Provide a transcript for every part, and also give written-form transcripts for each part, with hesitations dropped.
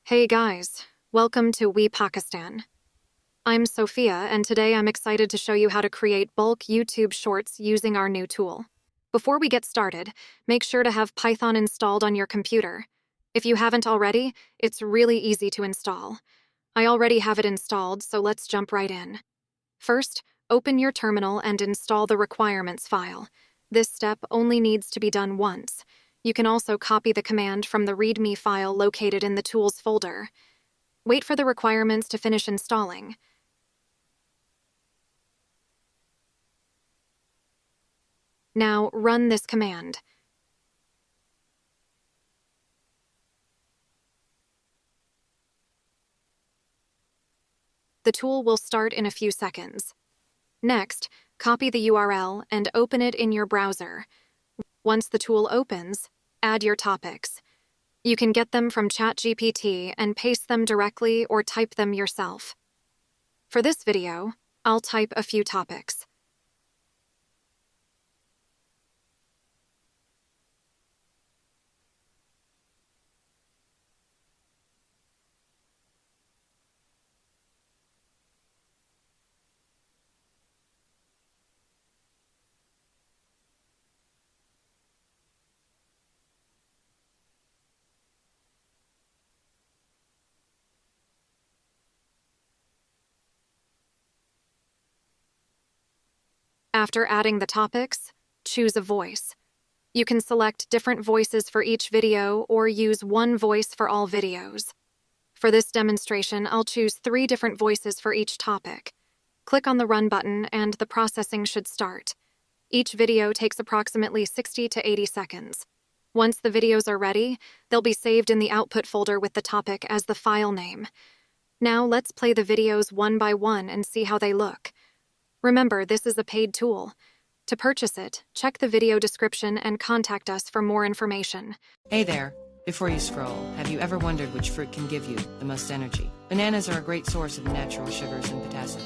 Hey guys, welcome to WeePakistan. I'm Sophia, and today I'm excited to show you how to create bulk YouTube shorts using our new tool. Before we get started, make sure to have Python installed on your computer. If you haven't already, it's really easy to install. I already have it installed, so let's jump right in. First, open your terminal and install the requirements file. This step only needs to be done once. You can also copy the command from the README file located in the Tools folder. Wait for the requirements to finish installing. Now run this command. The tool will start in a few seconds. Next, copy the URL and open it in your browser. Once the tool opens, add your topics. You can get them from ChatGPT and paste them directly or type them yourself. For this video, I'll type a few topics. After adding the topics, choose a voice. You can select different voices for each video or use one voice for all videos. For this demonstration, I'll choose 3 different voices for each topic. Click on the Run button and the processing should start. Each video takes approximately 60 to 80 seconds. Once the videos are ready, they'll be saved in the output folder with the topic as the file name. Now let's play the videos one by one and see how they look. Remember, this is a paid tool. To purchase it, check the video description and contact us for more information. Hey there. Before you scroll, have you ever wondered which fruit can give you the most energy? Bananas are a great source of natural sugars and potassium,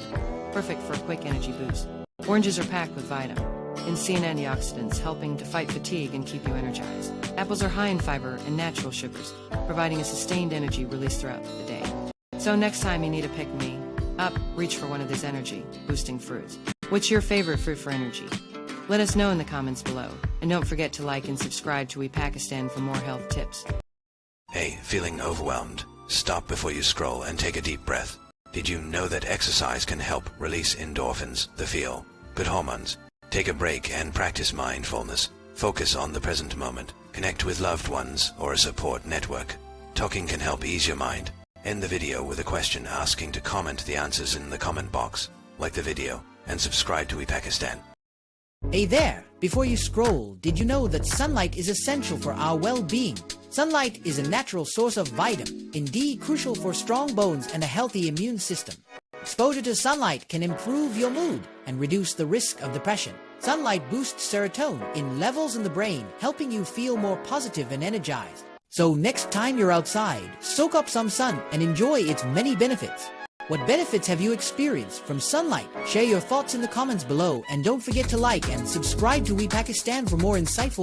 perfect for a quick energy boost. Oranges are packed with vitamin and C and antioxidants, helping to fight fatigue and keep you energized. Apples are high in fiber and natural sugars, providing a sustained energy release throughout the day. So next time you need a pick-me up, reach for one of these energy-boosting fruits. What's your favorite fruit for energy? Let us know in the comments below. And don't forget to like and subscribe to WeePakistan for more health tips. Hey, feeling overwhelmed? Stop before you scroll and take a deep breath. Did you know that exercise can help release endorphins, the feel-good hormones? Take a break and practice mindfulness. Focus on the present moment. Connect with loved ones or a support network. Talking can help ease your mind. End the video with a question asking to comment the answers in the comment box. Like the video and subscribe to WeePakistan. Hey there! Before you scroll, did you know that sunlight is essential for our well-being? Sunlight is a natural source of vitamin D, crucial for strong bones and a healthy immune system. Exposure to sunlight can improve your mood and reduce the risk of depression. Sunlight boosts serotonin in levels in the brain, helping you feel more positive and energized. So next time you're outside, soak up some sun and enjoy its many benefits. What benefits have you experienced from sunlight? Share your thoughts in the comments below, and don't forget to like and subscribe to WeePakistan for more insightful